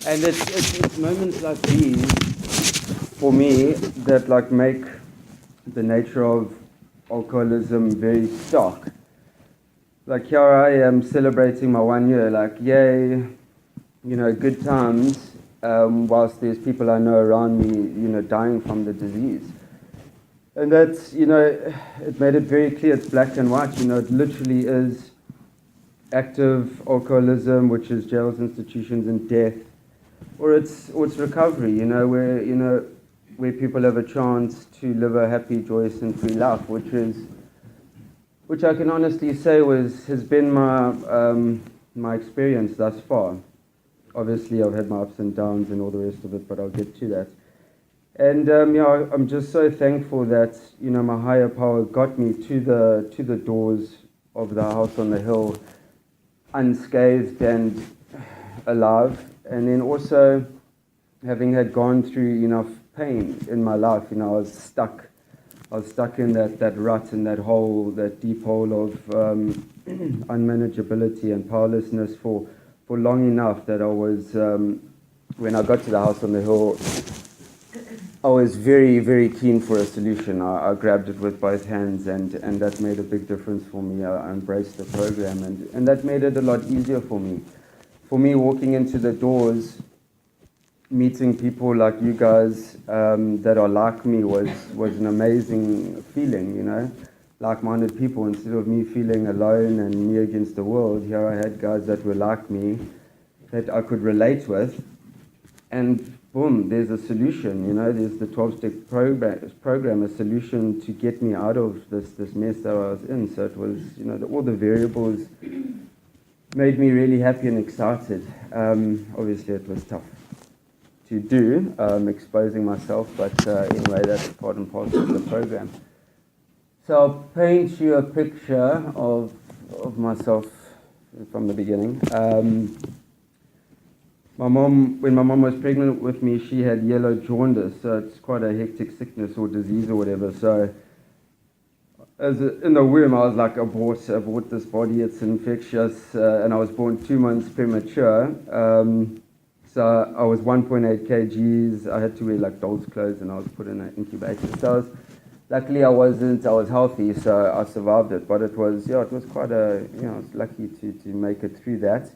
And it's moments like these, for me, that like make the nature of alcoholism very stark. Like here I am celebrating my 1 year, like yay, good times, whilst there's people I know around me, dying from the disease. And that's, it made it very clear, it's black and white, it literally is active alcoholism, which is jails, institutions, and death, or it's recovery, where people have a chance to live a happy, joyous, and free life, which I can honestly say has been my experience thus far. Obviously, I've had my ups and downs and all the rest of it, but I'll get to that. And I'm just so thankful that my higher power got me to the doors of the house on the hill, unscathed and alive, and then also having had gone through enough pain in my life. I was stuck in that rut and that hole, that deep hole of unmanageability and powerlessness for long enough that I was, when I got to the house on the hill, I was very, very keen for a solution. I grabbed it with both hands, and that made a big difference for me. I embraced the program, and that made it a lot easier for me. For me, walking into the doors, meeting people like you guys that are like me was an amazing feeling, like-minded people. Instead of me feeling alone and me against the world, here I had guys that were like me, that I could relate with, and boom, there's a solution, there's the 12-step program, a solution to get me out of this mess that I was in. So it was, all the variables made me really happy and excited. Obviously, it was tough to do, exposing myself, but anyway, that's part and parcel of the program. So I'll paint you a picture of myself from the beginning. When my mom was pregnant with me, she had yellow jaundice, so it's quite a hectic sickness or disease or whatever. So in the womb, I was like, abort this body, it's infectious, and I was born 2 months premature. So I was 1.8 kgs, I had to wear like doll's clothes, and I was put in an incubator. So luckily I was healthy, so I survived it, but it was quite I was lucky to make it through that.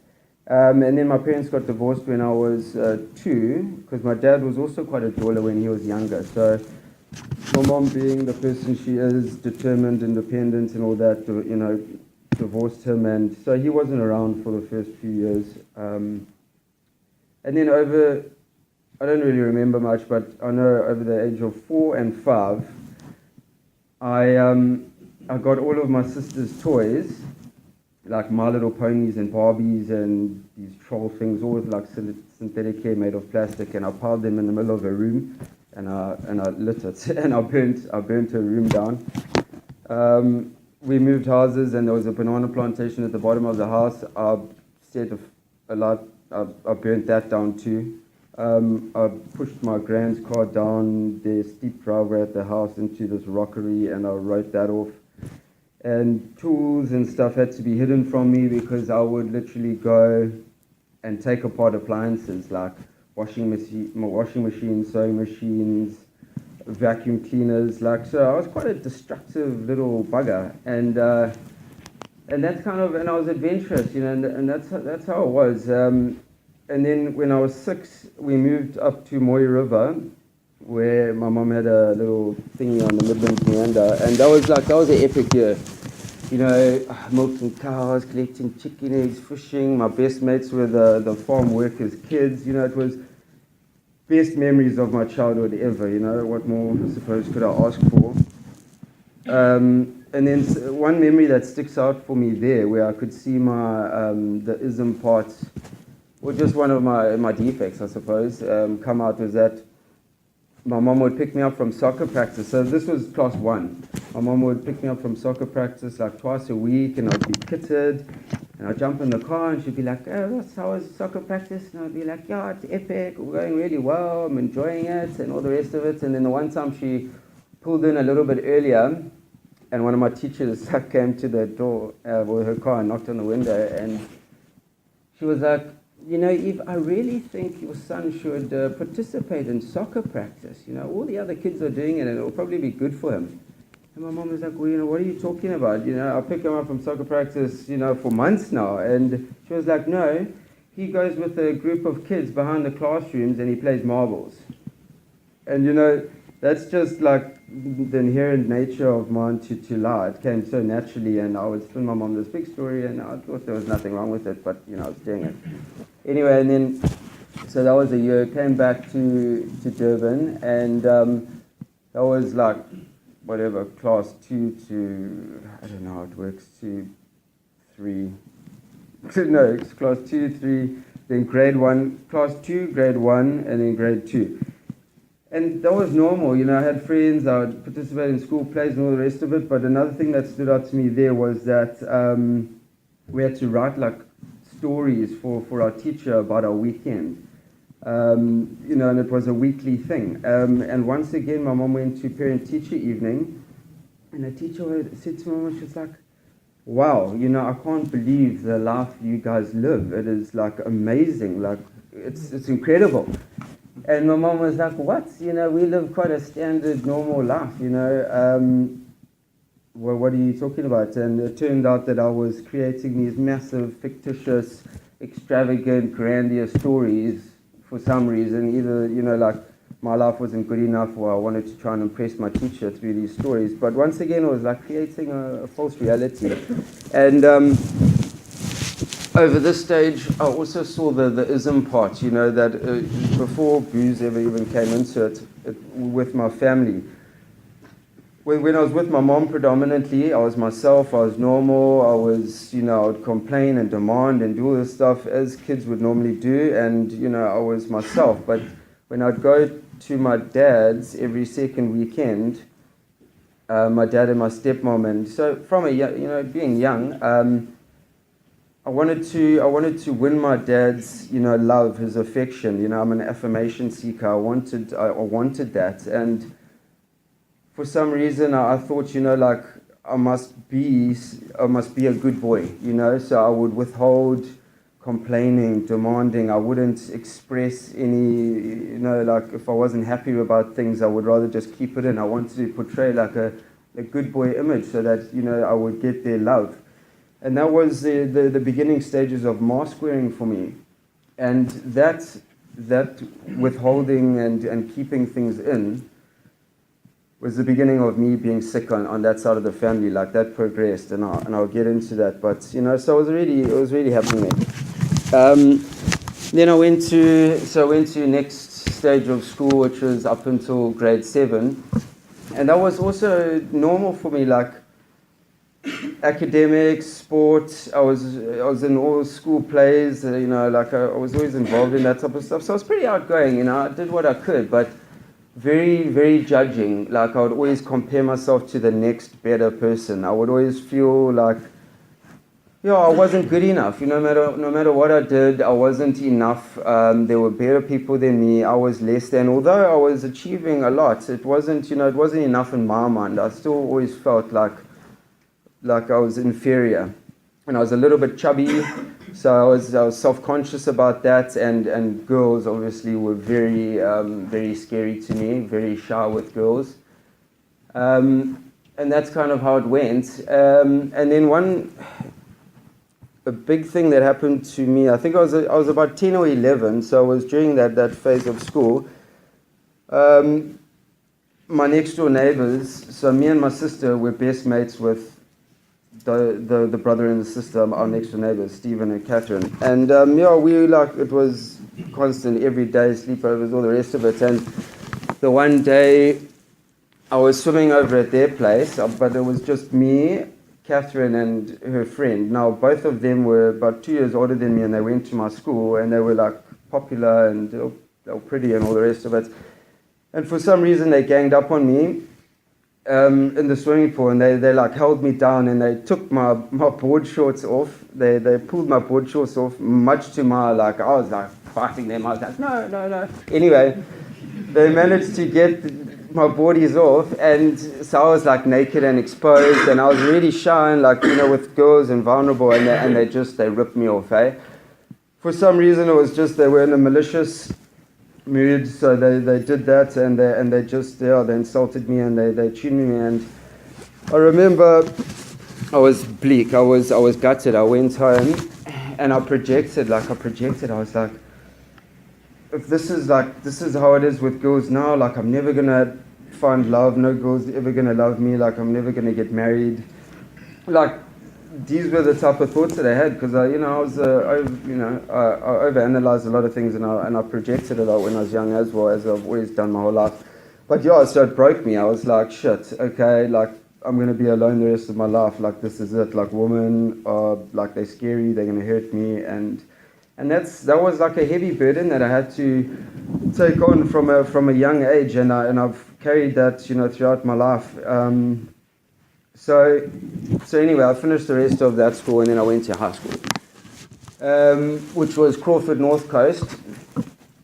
And then my parents got divorced when I was 2, because my dad was also quite a dweller when he was younger. So my mom, being the person she is, determined, independent and all that, divorced him, and so he wasn't around for the first few years. And then I don't really remember much, but I know over the age of 4 and 5, I got all of my sister's toys, like My Little Ponies and Barbies and these troll things, all with like synthetic hair made of plastic, and I piled them in the middle of a room, and I lit it, and I burnt a room down. We moved houses, and there was a banana plantation at the bottom of the house. I burnt that down too. I pushed my grand's car down the steep driveway at the house into this rockery, and I wrote that off. And tools and stuff had to be hidden from me, because I would literally go and take apart appliances like washing machines, sewing machines, vacuum cleaners. So I was quite a destructive little bugger, and that's and I was adventurous, and that's how it was. And then when I was 6, we moved up to Moy River, where my mom had a little thingy on the Midlands Meander, and that was an epic year. Milking cows, collecting chicken eggs, fishing. My best mates were the farm workers' kids. It was best memories of my childhood ever. What more, I suppose, could I ask for? And then one memory that sticks out for me there, where I could see the ism parts, or just one of my defects, I suppose, come out, was that my mom would pick me up from soccer practice. So this was class 1. My mom would pick me up from soccer practice like twice a week, and I'd be kitted, and I'd jump in the car, and she'd be like, "Oh, how was soccer practice?" And I'd be like, "Yeah, it's epic, we're going really well, I'm enjoying it," and all the rest of it. And then the one time she pulled in a little bit earlier, and one of my teachers came to the door with her car and knocked on the window, and she was like, Eve, I really think your son should participate in soccer practice. All the other kids are doing it, and it'll probably be good for him. And my mom was like, well, what are you talking about? I'll pick him up from soccer practice, for months now. And she was like, no, he goes with a group of kids behind the classrooms and he plays marbles. And, that's just like the inherent nature of mine to lie. It came so naturally, and I would spin my mom this big story, and I thought there was nothing wrong with it, but, I was doing it. Anyway, and then, so that was a year, came back to Durban, and that was like, whatever, class 2 to, I don't know how it works, 2, 3, no, it's class 2, 3, then grade 1, class 2, grade 1, and then grade 2. And that was normal, I had friends, I would participate in school plays and all the rest of it, but another thing that stood out to me there was that we had to write like stories for our teacher about our weekend. And it was a weekly thing. And once again, my mom went to parent-teacher evening, and the teacher said to my mom, she was like, wow, I can't believe the life you guys live. It is like amazing, like it's incredible. And my mom was like, what? We live quite a standard, normal life, well, what are you talking about? And it turned out that I was creating these massive, fictitious, extravagant, grandiose stories for some reason. Either, like my life wasn't good enough, or I wanted to try and impress my teacher through these stories. But once again, it was like creating a false reality. And over this stage, I also saw the ism part, that before booze ever even came into it with my family. When I was with my mom predominantly, I was myself, I was normal, I would complain and demand and do all this stuff as kids would normally do, and, I was myself. But when I'd go to my dad's every second weekend, my dad and my stepmom, and so from being young, I wanted to win my dad's, love, his affection. I'm an affirmation seeker. I wanted that, and for some reason I thought, like I must be a good boy, So I would withhold complaining, demanding. I wouldn't express any, like if I wasn't happy about things, I would rather just keep it in. I wanted to portray like a good boy image, so that I would get their love. And that was the beginning stages of mask wearing for me. And that withholding and keeping things in was the beginning of me being sick on that side of the family. Like that progressed, and I'll get into that. But so it was really happening there. Then I went to next stage of school, which was up until grade 7, and that was also normal for me. Like academics, sports. I was in all school plays. Like I was always involved in that type of stuff. So I was pretty outgoing. I did what I could, but very, very judging. Like I would always compare myself to the next better person. I would always feel like, I wasn't good enough. No matter what I did, I wasn't enough. There were better people than me. I was less than. Although I was achieving a lot, it wasn't enough in my mind. I still always felt like I was inferior, and I was a little bit chubby, so I was self-conscious about that. And girls obviously were very very scary to me. Very shy with girls, and that's kind of how it went. And then a big thing that happened to me. I think I was about 10 or 11, so I was during that phase of school. My next door neighbors. So me and my sister were best mates with the brother and the sister, our next door neighbors, Stephen and Catherine. And it was constant, every day, sleepovers, all the rest of it. And the one day I was swimming over at their place, but it was just me, Catherine, and her friend. Now, both of them were about 2 years older than me, and they went to my school, and they were like popular, and they were pretty and all the rest of it. And for some reason, they ganged up on me in the swimming pool, and they like held me down, and they took my board shorts off. They pulled my board shorts off, much to my, I was like fighting them. I was like, no. Anyway, they managed to get my boardies off, and so I was like naked and exposed, and I was really shy and with girls and vulnerable, and they ripped me off, eh? for some reason it was just they were in a malicious mood, so they did that, and they just they insulted me, and they tuned me. And I remember I was bleak, I was gutted. I went home and I projected. I was like, if this is how it is with girls now, like I'm never gonna find love, no girl's ever gonna love me, like I'm never gonna get married. Like these were the type of thoughts that I had, because I overanalyzed a lot of things, and I projected a lot when I was young, as well as I've always done my whole life. But yeah, so it broke me. I was like, shit, okay, like I'm going to be alone the rest of my life. Like this is it. Like women are like, they're scary, they're going to hurt me, and that was like a heavy burden that I had to take on from a young age, and I've carried that throughout my life. So anyway, I finished the rest of that school, and then I went to high school, which was Crawford North Coast,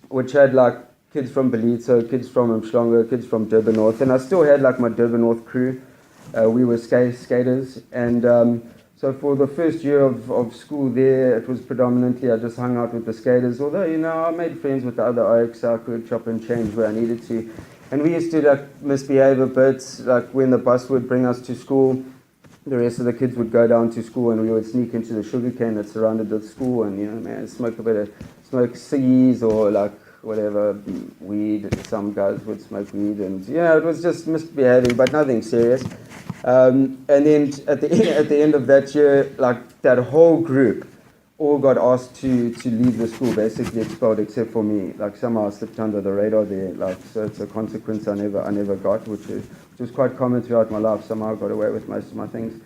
which had like kids from Ballito, kids from Umhlanga, kids from Durban North, and I still had like my Durban North crew. We were skaters, and so for the first year of school there, it was predominantly I just hung out with the skaters, although I made friends with the other oaks, so I could chop and change where I needed to. And we used to like misbehave a bit, like when the bus would bring us to school, the rest of the kids would go down to school, and we would sneak into the sugarcane that surrounded the school, and smoke ciggies or like whatever, weed. Some guys would smoke weed, and it was just misbehaving, but nothing serious. And then at the end of that year, like that whole group all got asked to leave the school, basically expelled, except for me. Like somehow I slipped under the radar there. Like, so it's a consequence I never got, which was quite common throughout my life. Somehow I got away with most of my things.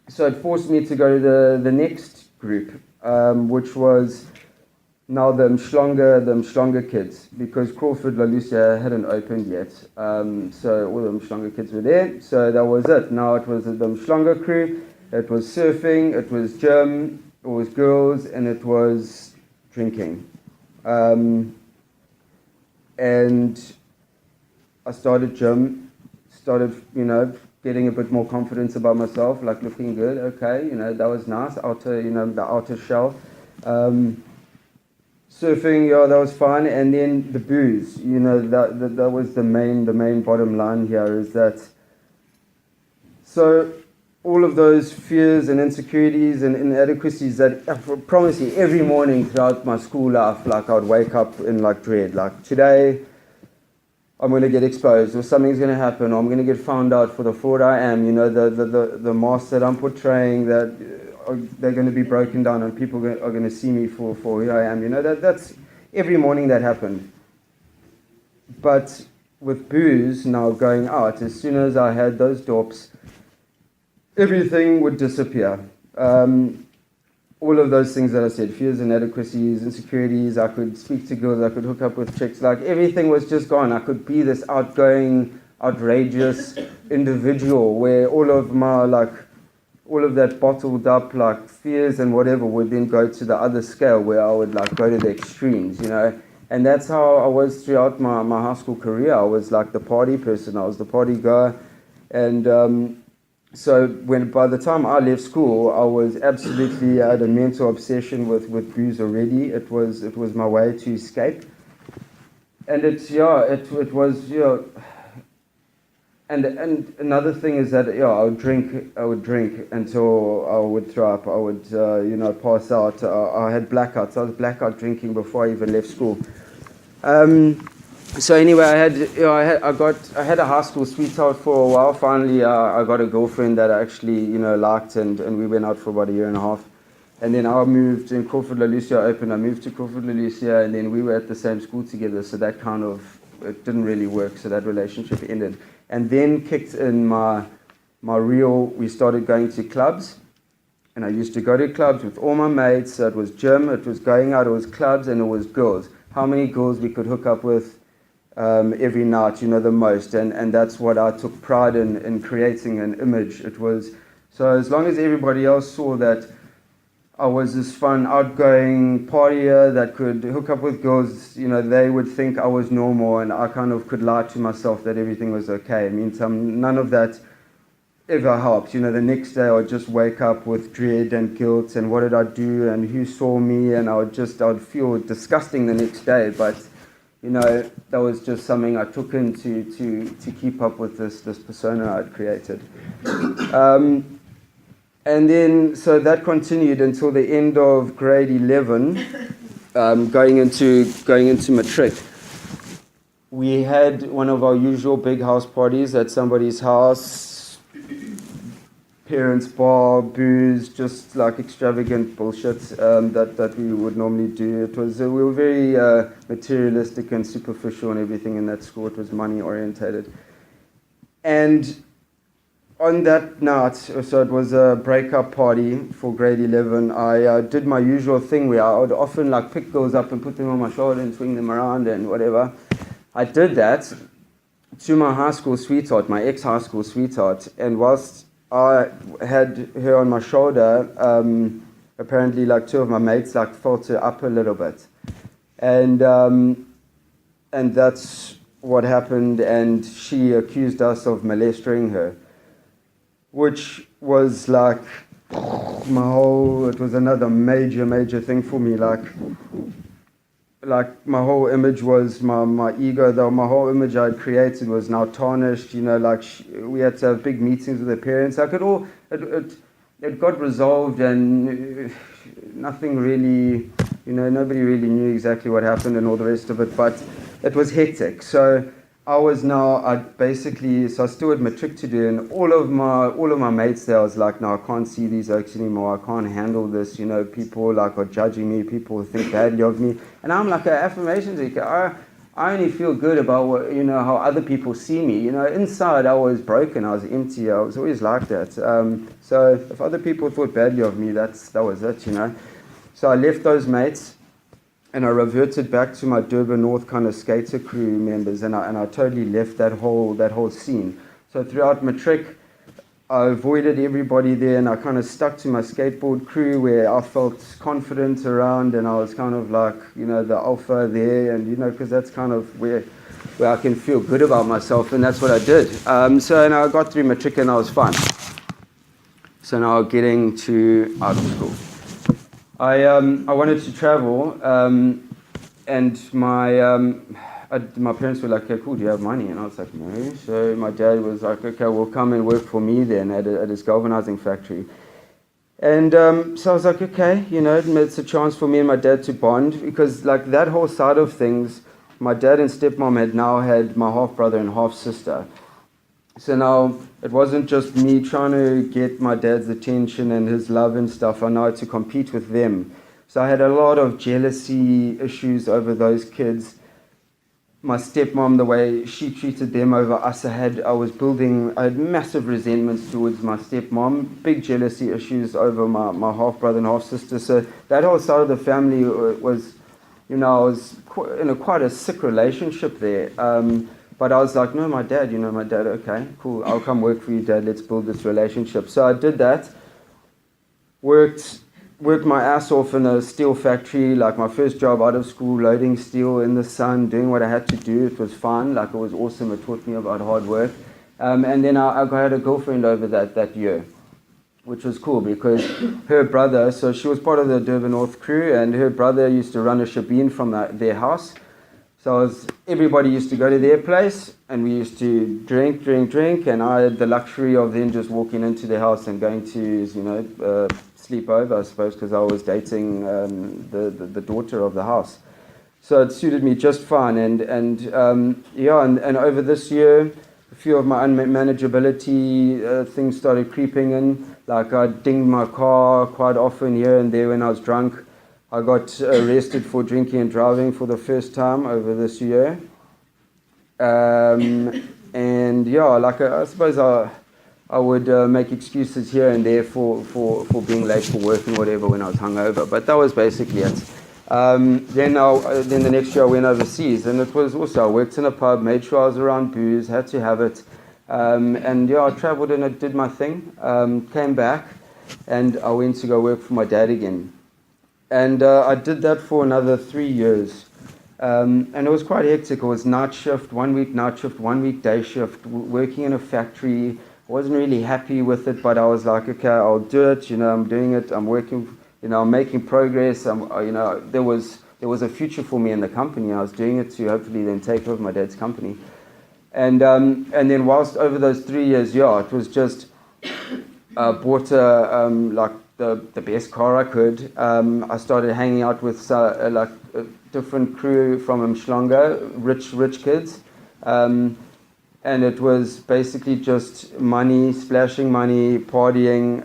So it forced me to go to the next group, which was now the Umhlanga kids, because Crawford La Lucia hadn't opened yet. So all the Umhlanga kids were there. So that was it. Now it was the Umhlanga crew. It was surfing, it was gym, it was girls, and it was drinking. And I started gym, getting a bit more confidence about myself, like looking good, okay, that was nice, the outer shell. Surfing, that was fun, and then the booze, that was the main bottom line here, is that, so all of those fears and insecurities and inadequacies that I promise you every morning throughout my school life, like I would wake up in like dread, like today I'm going to get exposed, or something's going to happen, or I'm going to get found out for the fraud I am, the mask that I'm portraying, that they're going to be broken down and people are going to see me for who I am, that's every morning that happened. But with booze now going out, as soon as I had those dorps, everything would disappear. All of those things that I said, fears, inadequacies, insecurities, I could speak to girls, I could hook up with chicks, like everything was just gone. I could be this outgoing, outrageous individual where all of that bottled up like fears and whatever would then go to the other scale, where I would like go to the extremes, And that's how I was throughout my high school career. I was like the party person, I was the party guy, and so by the time I left school, I was absolutely had a mental obsession with booze already. It was my way to escape, and it was and another thing is that I would drink until I would throw up. I would pass out. I had blackouts. I was blackout drinking before I even left school. So anyway, I had a high school sweetheart for a while. Finally, I got a girlfriend that I actually liked, and we went out for about a year and a half. And then I moved in Crawford La Lucia opened. I moved to Crawford La Lucia, and then we were at the same school together. So that it didn't really work. So that relationship ended. And then kicked in my real. We started going to clubs, and I used to go to clubs with all my mates. So it was gym, it was going out, it was clubs, and it was girls. How many girls we could hook up with every night, the most, and that's what I took pride in creating an image. It was, so as long as everybody else saw that I was this fun, outgoing partier that could hook up with girls, they would think I was normal, and I kind of could lie to myself that everything was okay. It means none of that ever helped. The next day I would just wake up with dread and guilt and what did I do and who saw me, and I would feel disgusting the next day. But that was just something I took in to keep up with this persona I'd created. And then, so that continued until the end of grade 11, going into matric. We had one of our usual big house parties at somebody's house, parents' bar, booze, just like extravagant bullshit that we would normally do. We were very materialistic and superficial and everything in that school. It was money orientated. And on that night, so it was a breakup party for grade 11, I did my usual thing where I would often like pick girls up and put them on my shoulder and swing them around and whatever. I did that to my high school sweetheart, my ex-high school sweetheart, and whilst I had her on my shoulder, apparently like two of my mates like felt her up a little bit. And that's what happened, and she accused us of molesting her, which was like it was another major thing for me. Like my whole image was my ego, though my whole image I had created was now tarnished. We had to have big meetings with the parents. Like it got resolved, and nothing really, nobody really knew exactly what happened and all the rest of it. But it was hectic. So I still had matric to do, and all of my mates there, I was like, no, I can't see these oaks anymore. I can't handle this. People like are judging me. People think badly of me, and I'm like an affirmation seeker. I only feel good about what how other people see me. Inside I was broken. I was empty. I was always like that. So if other people thought badly of me, that was it. So I left those mates. And I reverted back to my Durban North kind of skater crew members, and I totally left that whole scene. So throughout matric, I avoided everybody there, and I kind of stuck to my skateboard crew where I felt confident around, and I was kind of like the alpha there, and because that's kind of where I can feel good about myself, and that's what I did. So I got through matric, and I was fine. So now getting to out of school. I wanted to travel, and my parents were like, okay, cool, do you have money? And I was like, no. So my dad was like, okay, well, come and work for me then at his galvanizing factory. And so I was like, okay, it's a chance for me and my dad to bond, because like that whole side of things, my dad and stepmom had now had my half-brother and half-sister. So now it wasn't just me trying to get my dad's attention and his love and stuff. I know to compete with them. So I had a lot of jealousy issues over those kids. My stepmom, the way she treated them over us, I had massive resentments towards my stepmom, big jealousy issues over my half-brother and half-sister. So that whole side of the family was, I was in quite a sick relationship there. But I was like, no, my dad, okay, cool, I'll come work for you, Dad, let's build this relationship. So I did that, worked my ass off in a steel factory, like my first job out of school, loading steel in the sun, doing what I had to do. It was fun, like it was awesome, it taught me about hard work. And then I had a girlfriend over that year, which was cool because her brother, so she was part of the Durban North crew, and her brother used to run a shebeen from their house. So everybody used to go to their place, and we used to drink, and I had the luxury of then just walking into their house and going to, sleep over, I suppose, because I was dating the daughter of the house. So it suited me just fine, and over this year, a few of my unmanageability things started creeping in. Like I dinged my car quite often here and there when I was drunk. I got arrested for drinking and driving for the first time over this year. I suppose I would make excuses here and there for being late for work and whatever when I was hungover. But that was basically it. Then the next year I went overseas, and it was also, I worked in a pub, made sure I was around booze, had to have it. I traveled and I did my thing, came back, and I went to go work for my dad again. And I did that for another 3 years. And it was quite hectic. It was night shift, 1 week night shift, 1 week day shift, working in a factory, wasn't really happy with it, but I was like, okay, I'll do it. I'm doing it. I'm working. I'm making progress. There was a future for me in the company. I was doing it to hopefully then take over my dad's company. And then whilst over those 3 years, it was just bought like the best car I could. I started hanging out with like a different crew from Mshlanga, rich kids. And it was basically just money, splashing money, partying,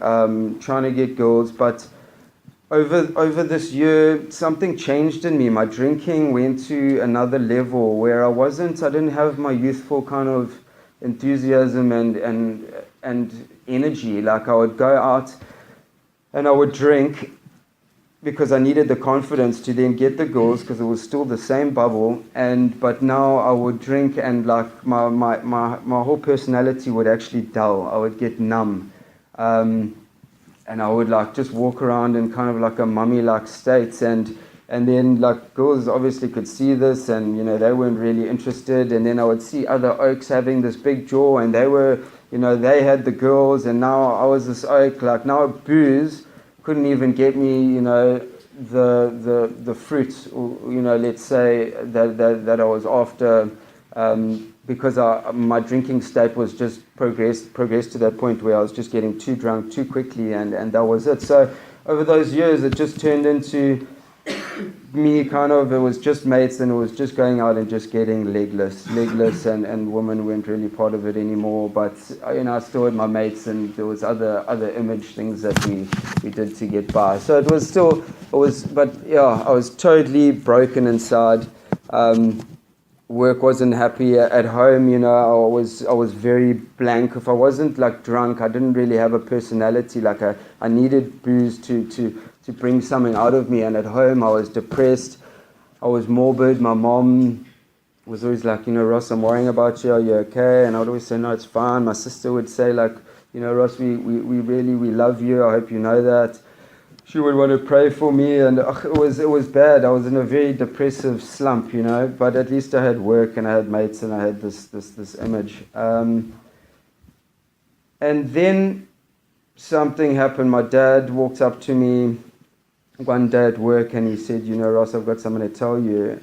trying to get girls. But over this year, something changed in me. My drinking went to another level where I didn't have my youthful kind of enthusiasm and energy. Like I would go out and I would drink because I needed the confidence to then get the girls, because it was still the same bubble. But now I would drink and like my whole personality would actually dull. I would get numb. And I would like just walk around in kind of like a mummy-like state, and then like girls obviously could see this, and they weren't really interested. And then I would see other oaks having this big jaw, and they were, they had the girls, and now I was this oak. Like now booze couldn't even get me, the fruit, or, let's say that I was after, because my drinking state was just progressed to that point where I was just getting too drunk too quickly, and that was it. So over those years, it just turned into me kind of, it was just mates, and it was just going out and just getting legless, and women weren't really part of it anymore. But I still had my mates, and there was other image things that we did to get by. So I was totally broken inside. Work wasn't happy at home. I was very blank. If I wasn't like drunk, I didn't really have a personality. Like I needed booze to bring something out of me. And at home, I was depressed. I was morbid. My mom was always like, Ross, I'm worrying about you. Are you okay? And I would always say, no, it's fine. My sister would say like, Ross, we really love you. I hope you know that. She would want to pray for me, and it was bad. I was in a very depressive slump, but at least I had work, and I had mates, and I had this image. And then something happened. My dad walked up to me one day at work, and he said, Ross, I've got something to tell you.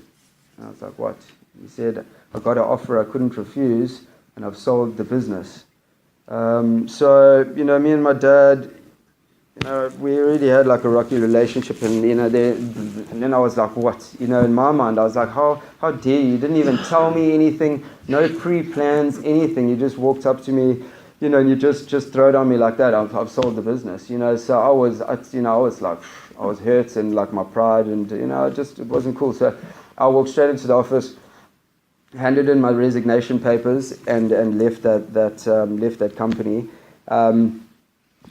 And I was like, what? He said, I got an offer I couldn't refuse, and I've sold the business. So, me and my dad, we really had like a rocky relationship, and and then I was like, what? In my mind, I was like, how dare you? You didn't even tell me anything, no pre-plans, anything. You just walked up to me, and you just throw it on me like that. I've sold the business, So I was like, I was hurt, and like my pride, and it wasn't cool. So I walked straight into the office, handed in my resignation papers, and left that company.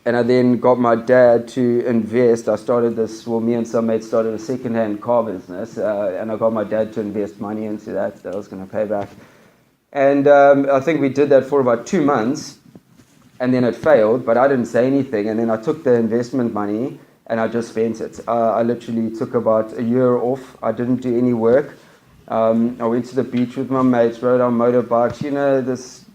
And I then got my dad to invest. Me and some mates started a second-hand car business, and I got my dad to invest money into that I was going to pay back. And I think we did that for about 2 months, and then it failed, but I didn't say anything. And then I took the investment money, and I just spent it. I literally took about a year off. I didn't do any work. I went to the beach with my mates, rode on motorbikes, this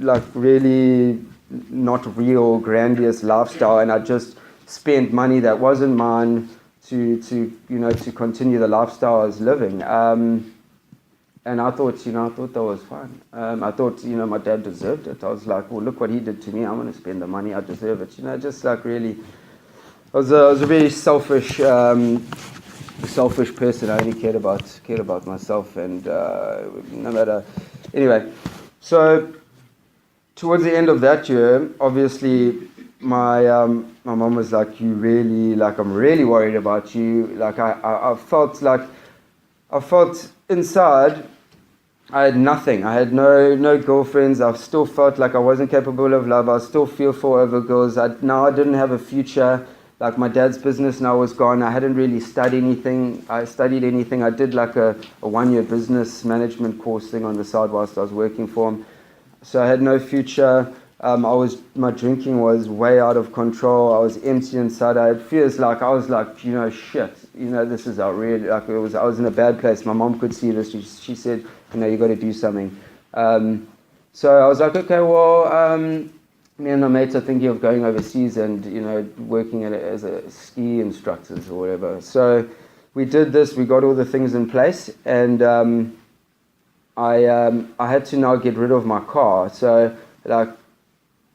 like really not real grandiose lifestyle, and I just spent money that wasn't mine to continue the lifestyle I was living. And I thought that was fine. I thought my dad deserved it. I was like, well, look what he did to me. I'm going to spend the money. I deserve it. Just like really, I was a very selfish person. I only cared about myself, and no matter. Anyway, so towards the end of that year, obviously, my mom was like, "You really I'm really worried about you." Like I felt inside, I had nothing. I had no girlfriends. I still felt like I wasn't capable of love. I was still fearful over girls. I didn't have a future. Like my dad's business now was gone. I hadn't really studied anything. I did like a 1-year business management course thing on the side whilst I was working for him. So I had no future. My drinking was way out of control. I was empty inside. I had fears. Like I was like, shit. This is really like it was. I was in a bad place. My mom could see this. She said, you got to do something. So I was like, okay, well, me and my mates are thinking of going overseas and, working as a ski instructors or whatever. So we did this, we got all the things in place, and I had to now get rid of my car. So like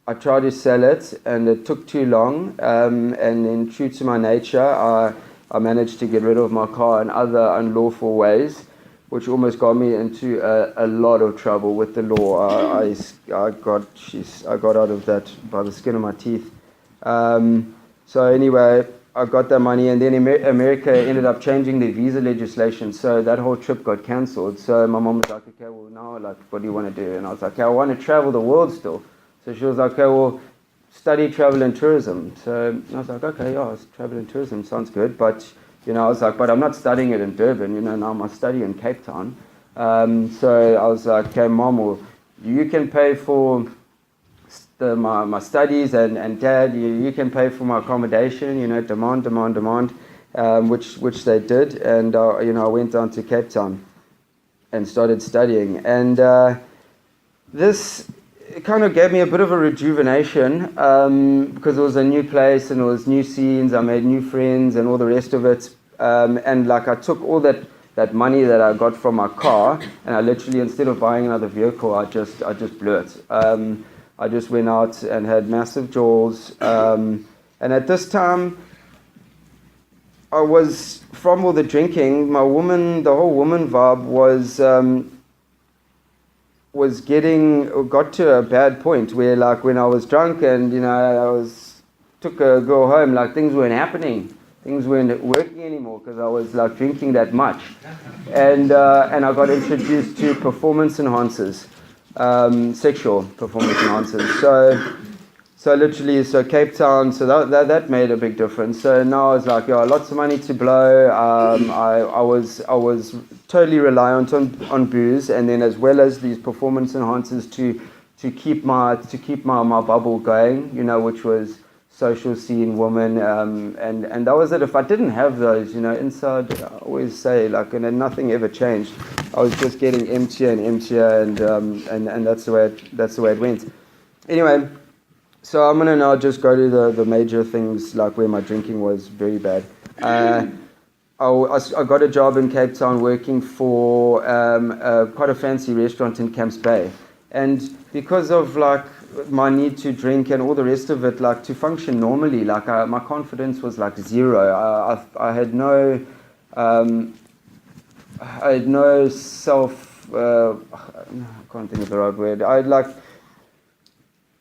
I tried to sell it, and it took too long. And then, true to my nature, I managed to get rid of my car in other unlawful ways, which almost got me into a lot of trouble with the law. I got out of that by the skin of my teeth. So anyway, I got that money, and then America ended up changing their visa legislation, so that whole trip got cancelled. So my mom was like, okay, well now, like, what do you want to do? And I was like, okay, I want to travel the world still. So she was like, okay, well, study travel and tourism. So I was like, okay, yeah, travel and tourism sounds good, but I was like, but I'm not studying it in Durban, now I'm studying in Cape Town. So I was like, okay, Mom, well, you can pay for my studies, and Dad, you can pay for my accommodation, demand, which they did. And, I went down to Cape Town and started studying. And this kind of gave me a bit of a rejuvenation, because it was a new place and it was new scenes. I made new friends and all the rest of it. And like I took all that money that I got from my car, and I literally, instead of buying another vehicle, I just blew it. I just went out and had massive jauls. And at this time, I was, from all the drinking, the whole woman vibe got to a bad point where, like, when I was drunk and, took a girl home, like, things weren't happening. Things weren't working anymore because I was, like, drinking that much. And I got introduced to performance enhancers, sexual performance enhancers. So Cape Town, so that made a big difference. So now I was like, lots of money to blow. I was totally reliant on booze, and then as well as these performance enhancers to keep my bubble going, which was social scene, woman, and that was it. If I didn't have those, inside, I always say, like, and then nothing ever changed. I was just getting emptier and emptier, and that's the way it went. Anyway. So I'm going to now just go to the major things, like where my drinking was very bad. I got a job in Cape Town working for quite a fancy restaurant in Camps Bay. And because of, like, my need to drink and all the rest of it, like, to function normally, like, my confidence was like zero. I had no self, I can't think of the right word. I had, like,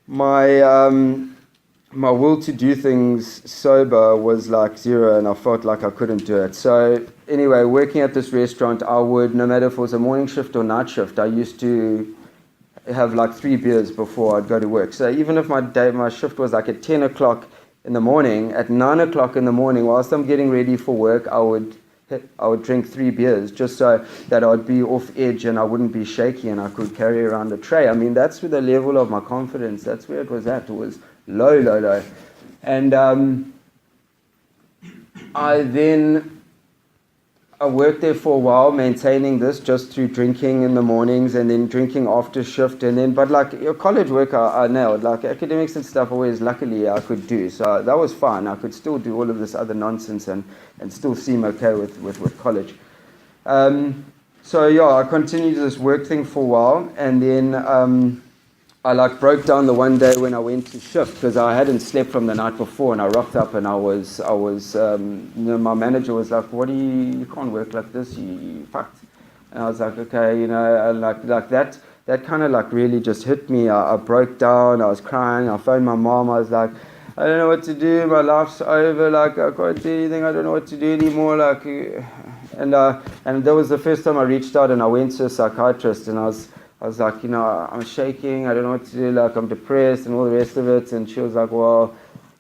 my will to do things sober was like zero, and I felt like I couldn't do it. So anyway, working at this restaurant, I would, no matter if it was a morning shift or night shift, I used to have like 3 beers before I'd go to work. So even if my shift was like at 10 o'clock in the morning, at 9 o'clock in the morning, whilst I'm getting ready for work, I would drink 3 beers just so that I'd be off edge and I wouldn't be shaky and I could carry around a tray. I mean, that's where the level of my confidence, that's where it was at. It was low. And I worked there for a while, maintaining this just through drinking in the mornings and then drinking after shift. But like your college work, I nailed. Like academics and stuff, always luckily I could do. So that was fine. I could still do all of this other nonsense and still seem okay with college. I continued this work thing for a while, and then I like broke down the one day when I went to shift because I hadn't slept from the night before, and I rocked up and I was my manager was like, "What do you can't work like this, you fucked." And I was like, "Okay, like that kind of like really just hit me. I broke down. I was crying. I phoned my mom. I was like, I don't know what to do. My life's over. Like I can't do anything. I don't know what to do anymore. Like, and that was the first time I reached out and I went to a psychiatrist, and I was like, I'm shaking, I don't know what to do, like I'm depressed and all the rest of it. And she was like, well,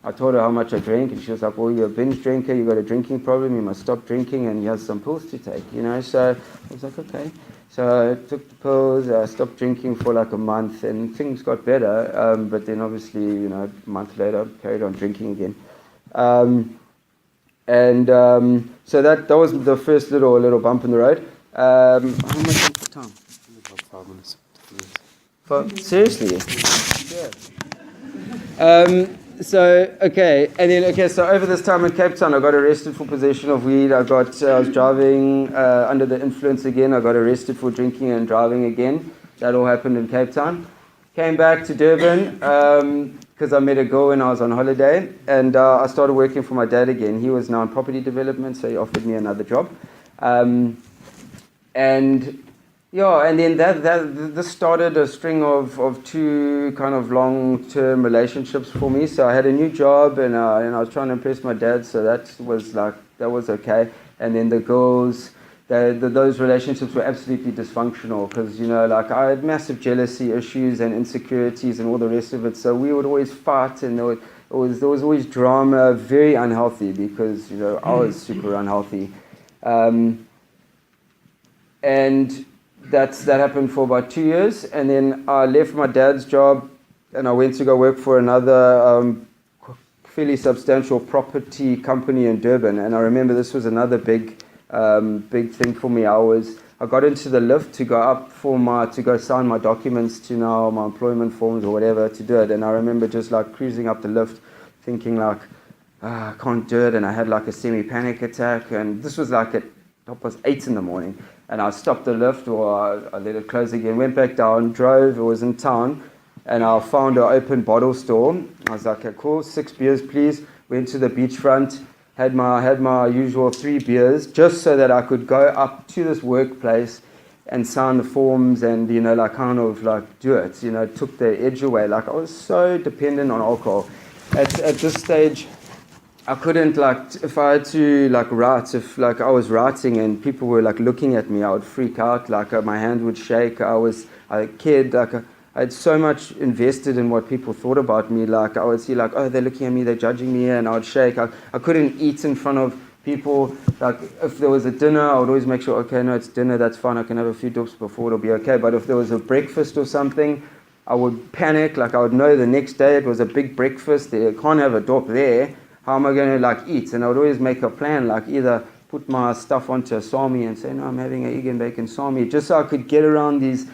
I told her how much I drink, and she was like, well, you're a binge drinker, you've got a drinking problem, you must stop drinking, and you have some pills to take, So I was like, okay. So I took the pills, I stopped drinking for like a month, and things got better. But then obviously, a month later, I carried on drinking again. So that was the first little bump in the road. How much is the time? About 5 minutes. Seriously. So over this time in Cape Town, I got arrested for possession of weed. I was driving under the influence again. I got arrested for drinking and driving again. That all happened in Cape Town. Came back to Durban because I met a girl when I was on holiday, and I started working for my dad again. He was now in property development, so he offered me another job. And then this started a string of two kind of long-term relationships for me. So I had a new job, and I was trying to impress my dad, so that was okay. And then the girls, those relationships were absolutely dysfunctional because I had massive jealousy issues and insecurities and all the rest of it. So we would always fight, and there was always drama, very unhealthy because I was super unhealthy, and that happened for about 2 years, and then I left my dad's job and I went to go work for another fairly substantial property company in Durban. And I remember this was another big thing for me. I got into the lift to go up to go sign my documents to my employment forms or whatever to do it. And I remember just cruising up the lift thinking I can't do it. And I had a semi-panic attack. And this was at 8:30 in the morning. And I stopped the lift, or I let it close again, went back down, drove, it was in town, and I found an open bottle store. I was like, okay, cool, 6 beers please. Went to the beachfront, had my usual 3 beers, just so that I could go up to this workplace and sign the forms and, do it. It took the edge away. I was so dependent on alcohol. At this stage, I couldn't, if I had to, write, if, I was writing and people were, looking at me, I would freak out, my hand would shake. I had so much invested in what people thought about me, I would see, oh, they're looking at me, they're judging me, and I would shake. I couldn't eat in front of people. If there was a dinner, I would always make sure, okay, no, it's dinner, that's fine, I can have a few dips before, it'll be okay. But if there was a breakfast or something, I would panic, I would know the next day it was a big breakfast, I can't have a dop there. How am I going to eat? And I would always make a plan, either put my stuff onto a sami and say, no, I'm having an egg and bacon sami, just so I could get around these.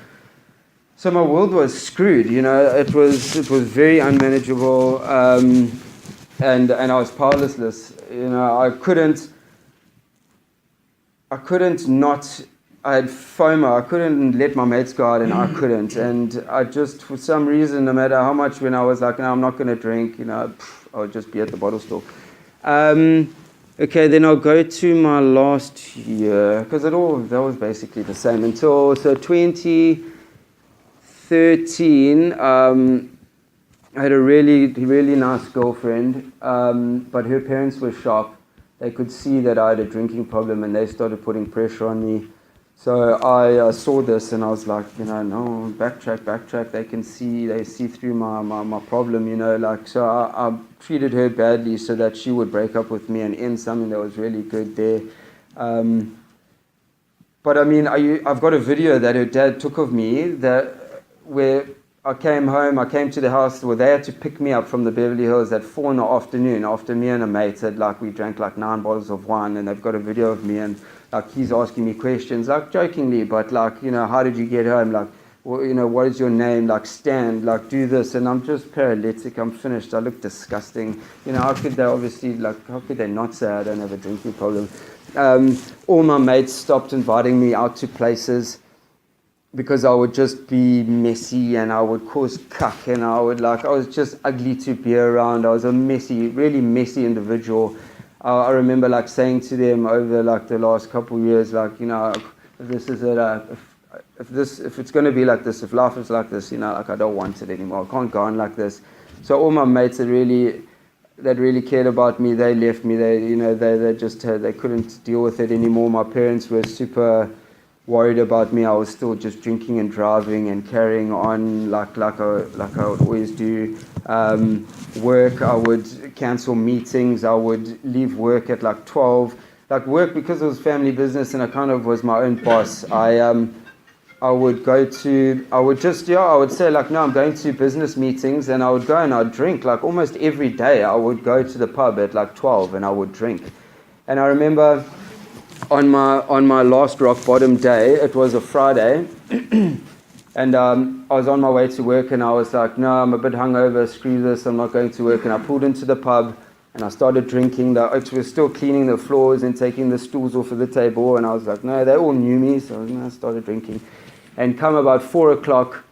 So my world was screwed, it was very unmanageable, and I was powerless. I had FOMO, I couldn't let my mates go out, and I couldn't. And I just, for some reason, no matter how much, when I was no, I'm not going to drink, I would just be at the bottle store. Okay, then I'll go to my last year, because that was basically the same until 2013. I had a really, really nice girlfriend, but her parents were sharp. They could see that I had a drinking problem, and they started putting pressure on me. So I saw this, and I was like, no, backtrack. They see through my problem, So I treated her badly so that she would break up with me and end something that was really good there. But I've got a video that her dad took of me where I came home. I came to the house where they had to pick me up from the Beverly Hills at 4 in the afternoon after me and a mate had we drank 9 bottles of wine, and they've got a video of me, and he's asking me questions, jokingly, but how did you get home? What is your name? Stand, do this, and I'm just paralytic. I'm finished. I look disgusting. How could they how could they not say I don't have a drinking problem? All my mates stopped inviting me out to places because I would just be messy and I would cause cuck, and I was just ugly to be around. I was a really messy individual. I remember saying to them over the last couple of years, if this is it, if it's going to be like this, if life is like this, I don't want it anymore. I can't go on like this. So all my mates that really cared about me, they left me. They couldn't deal with it anymore. My parents were super worried about me. I was still just drinking and driving and carrying on like I would always do. Work, I would cancel meetings. I would leave work at 12. Work, because it was family business and I kind of was my own boss. I would say no, I'm going to business meetings, and I would go and I'd drink almost every day. I would go to the pub at 12 and I would drink. And I remember on my last rock bottom day, it was a Friday. And I was on my way to work, and I was like, no, I'm a bit hungover, screw this, I'm not going to work. And I pulled into the pub, and I started drinking. The oaks were still cleaning the floors and taking the stools off of the table, and I was like, no, they all knew me, so I started drinking. And come about 4 o'clock,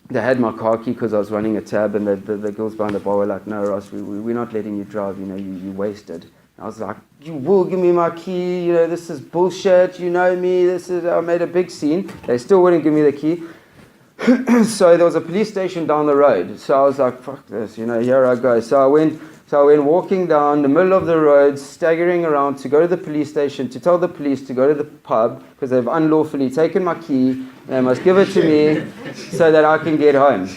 they had my car key because I was running a tab, and the girls behind the bar were like, no, Ross, we're not letting you drive, you wasted. I was like, you will give me my key, this is bullshit, you know me, I made a big scene. They still wouldn't give me the key. So there was a police station down the road. So I was like, fuck this, here I go. So I went walking down the middle of the road, staggering around to go to the police station, to tell the police to go to the pub, because they've unlawfully taken my key, and they must give it to me so that I can get home.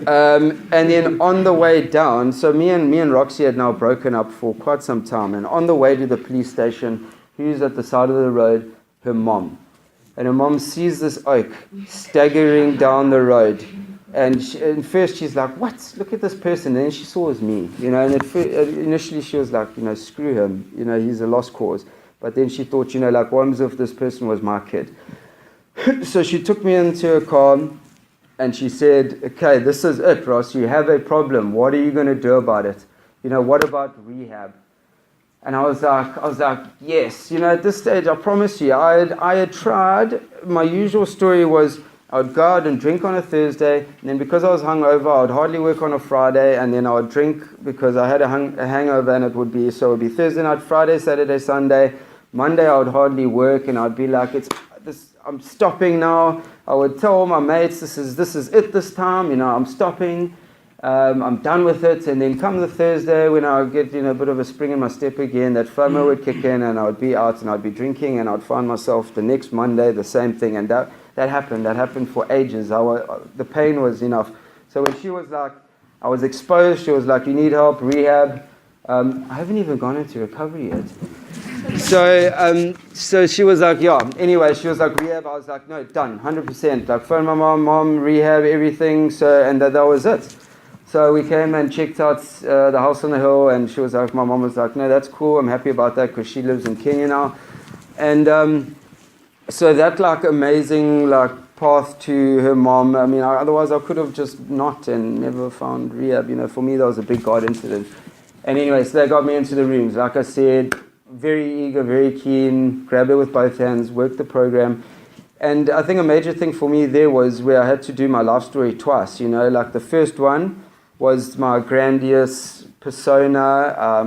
And then on the way down, so me and Roxy had now broken up for quite some time, and on the way to the police station, who's at the side of the road? Her mom. And her mom sees this oak staggering down the road. And first she's like, what? Look at this person. And then she saw it was me. And initially she was like, screw him. He's a lost cause. But then she thought, what if this person was my kid? So she took me into her car and she said, okay, this is it, Ross. You have a problem. What are you going to do about it? What about rehab? And I was like, yes. At this stage, I promise you, I had tried. My usual story was I would go out and drink on a Thursday, and then because I was hungover, I would hardly work on a Friday, and then I would drink because I had a hangover, and it would be Thursday night, Friday, Saturday, Sunday. Monday, I would hardly work, and I'd be like, I'm stopping now. I would tell all my mates, this is it this time. I'm stopping. I'm done with it. And then come the Thursday, when I would get a bit of a spring in my step again, that FOMO would kick in, and I would be out and I'd be drinking, and I'd find myself the next Monday the same thing. And that happened for ages. The pain was enough. So when she was like, I was exposed, she was like, you need help, rehab. I haven't even gone into recovery yet. So she was like, yeah. Anyway, she was like, rehab. I was like, no, done, 100%. Like, phone my mom, rehab, everything. And that was it. So we came and checked out the house on the hill, and she was like, my mom was like, no, that's cool. I'm happy about that because she lives in Kenya now. And so that amazing path to her mom. I mean, otherwise I could have just not and never found rehab. For me that was a big God incident. And anyway, so they got me into the rooms. Like I said, very eager, very keen, grabbed it with both hands, worked the program. And I think a major thing for me there was where I had to do my life story twice. The first one was my grandiose persona,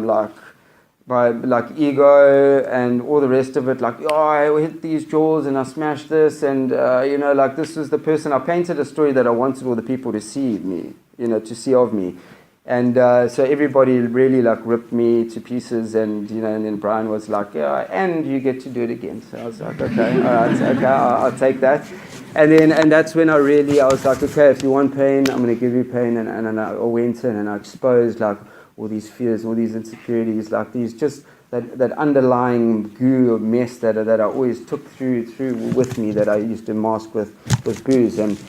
my ego and all the rest of it. I hit these jaws and I smashed this, and this was the person. I painted a story that I wanted all the people to see me, to see of me. And so everybody really ripped me to pieces, and and then Brian was like, yeah, and you get to do it again. So I was like, okay, all right, okay, I'll take that. And that's when I was like, okay, if you want pain, I'm going to give you pain. And I went in and I exposed all these fears, all these insecurities, these just that underlying goo of mess that I always took through with me, that I used to mask with booze. And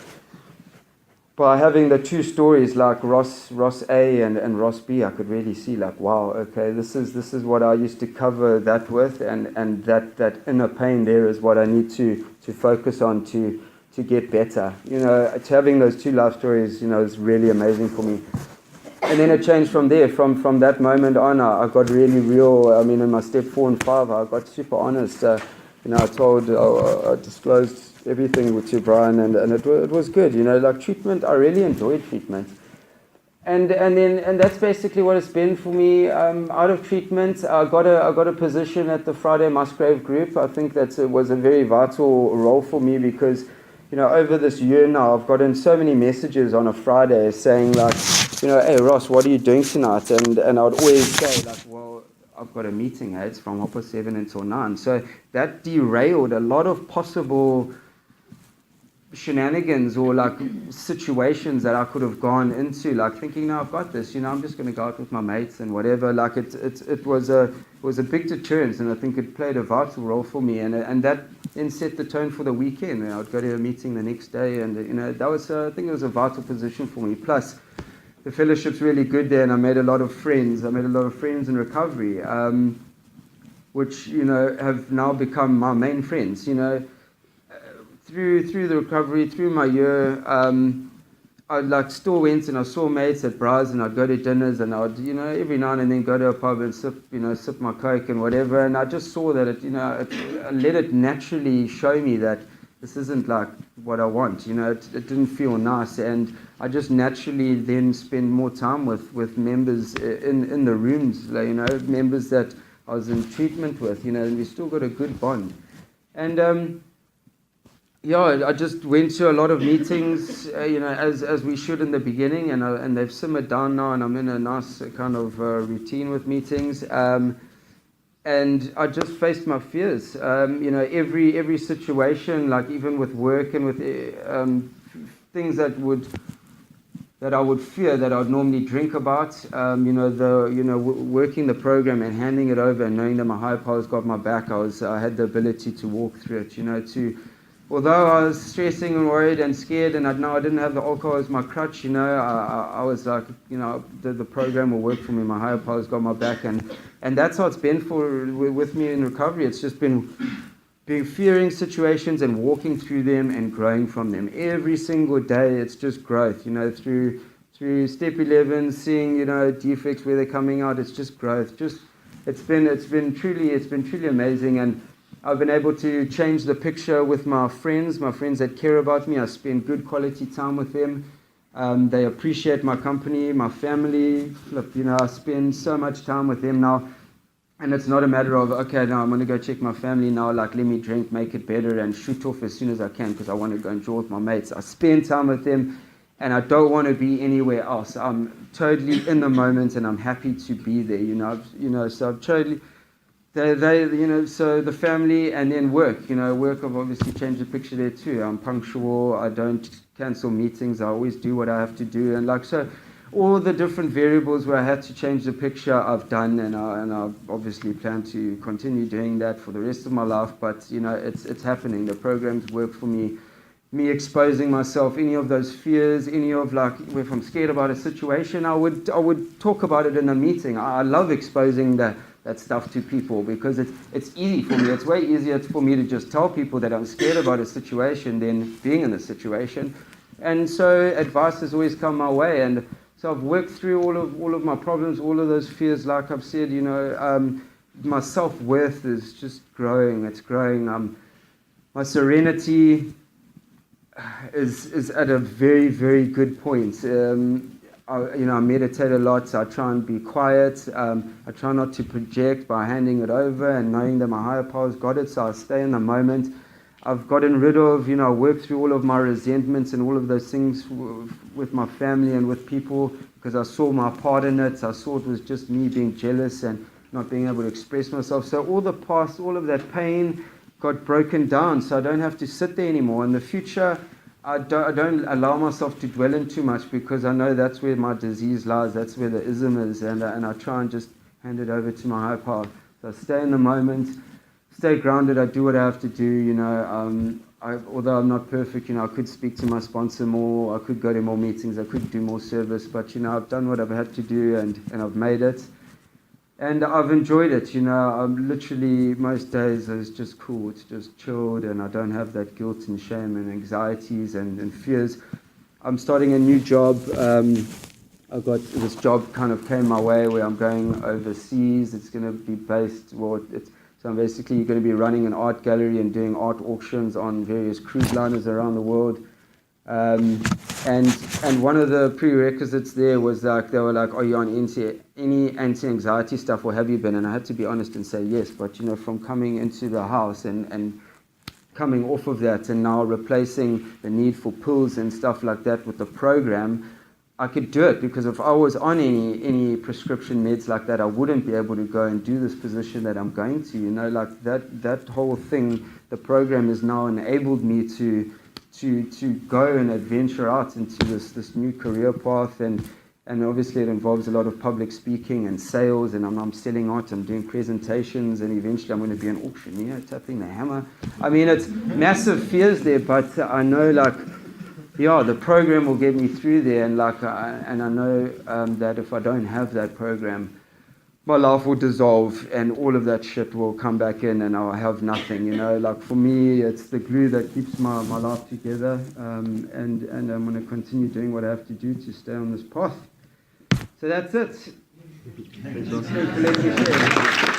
by having the two stories like Ross A and Ross B, I could really see wow, okay, this is what I used to cover that with, and that inner pain there is what I need to focus on to get better. Having those two life stories, is really amazing for me. And then it changed from there. From that moment on, I got really real. I mean, in my step 4 and 5, I got super honest. I disclosed everything to Brian, and it was good. Treatment, I really enjoyed treatment. And that's basically what it's been for me. Out of treatment, I got a position at the Friday Musgrave group. I think that was a very vital role for me because, over this year now, I've gotten so many messages on a Friday saying hey Ross, what are you doing tonight? And I would always say well, I've got a meeting. It's from 7:30 until 9. So that derailed a lot of possible shenanigans or situations that I could have gone into, thinking, no, I've got this, I'm just going to go out with my mates and whatever. It was a big deterrent, and I think it played a vital role for me, and that then set the tone for the weekend. I would go to a meeting the next day, and that was I think it was a vital position for me. Plus the fellowship's really good there, and I made a lot of friends. In recovery, which have now become my main friends. through the recovery, through my year, I like still went and I saw mates at bars, and I'd go to dinners, and I'd, every now and then go to a pub and sip my Coke and whatever. And I just saw that I let it naturally show me that this isn't like what I want. It didn't feel nice, and I just naturally then spend more time with members in the rooms, members that I was in treatment with, and we still got a good bond. And I just went to a lot of meetings, as we should in the beginning, and they've simmered down now, and I'm in a nice kind of routine with meetings. And I just faced my fears. Every situation, like even with work and with things that I would fear, that I'd normally drink about. Working the program and handing it over and knowing that my higher powers got my back, I had the ability to walk through it. Although I was stressing and worried and scared, and I didn't have the alcohol as my crutch, I was like, the program will work for me. My higher powers got my back, and that's how it's been with me in recovery. It's just been fearing situations and walking through them and growing from them. Every single day, it's just growth. Through step 11, seeing defects where they're coming out. It's just growth. It's been truly amazing, and I've been able to change the picture with my friends that care about me. I spend good quality time with them. They appreciate my company, my family. I spend so much time with them now. And it's not a matter of, okay, now I'm going to go check my family now, like let me drink, make it better, and shoot off as soon as I can because I want to go enjoy with my mates. I spend time with them, and I don't want to be anywhere else. I'm totally in the moment, and I'm happy to be there, so I've totally... so the family and then work. Work, I've obviously changed the picture there too. I'm punctual. I don't cancel meetings. I always do what I have to do. And so all the different variables where I had to change the picture, I've done. And I obviously plan to continue doing that for the rest of my life. But, it's happening. The programs work for me. Me exposing myself, any of those fears, any of if I'm scared about a situation, I would talk about it in a meeting. I love exposing that stuff to people because it's easy for me. It's way easier for me to just tell people that I'm scared about a situation than being in the situation. And so advice has always come my way. And so I've worked through all of my problems, all of those fears. Like I've said, my self-worth is just growing. It's growing. My serenity is at a very, very good point. I meditate a lot, so I try and be quiet. I try not to project by handing it over and knowing that my higher powers got it, so I stay in the moment. I've gotten rid of, worked through all of my resentments and all of those things with my family and with people because I saw my part in it. I saw it was just me being jealous and not being able to express myself. So all the past, all of that pain got broken down, so I don't have to sit there anymore. In the future, I don't allow myself to dwell in too much because I know that's where my disease lies, that's where the ism is, and I try and just hand it over to my higher power. So I stay in the moment, stay grounded, I do what I have to do, although I'm not perfect, I could speak to my sponsor more, I could go to more meetings, I could do more service, but, I've done what I've had to do and I've made it. And I've enjoyed it, I'm literally, most days it's just cool, it's just chilled, and I don't have that guilt and shame and anxieties and fears. I'm starting a new job. I've got this job kind of came my way where I'm going overseas. It's going to be based, so I'm basically going to be running an art gallery and doing art auctions on various cruise liners around the world. And one of the prerequisites there was they were like, are you on any anti-anxiety stuff, or have you been? And I had to be honest and say yes, but from coming into the house and coming off of that and now replacing the need for pills and stuff like that with the program, I could do it, because if I was on any prescription meds like that, I wouldn't be able to go and do this position that I'm going to, that whole thing. The program has now enabled me to go and adventure out into this new career path, and obviously it involves a lot of public speaking and sales, and I'm selling art, I'm doing presentations, and eventually I'm going to be an auctioneer, tapping the hammer. I mean, it's massive fears there, but I know the program will get me through there, and I know that if I don't have that program, my life will dissolve and all of that shit will come back in and I'll have nothing, Like for me, it's the glue that keeps my life together, and I'm going to continue doing what I have to do to stay on this path. So that's it. Thanks for letting me share.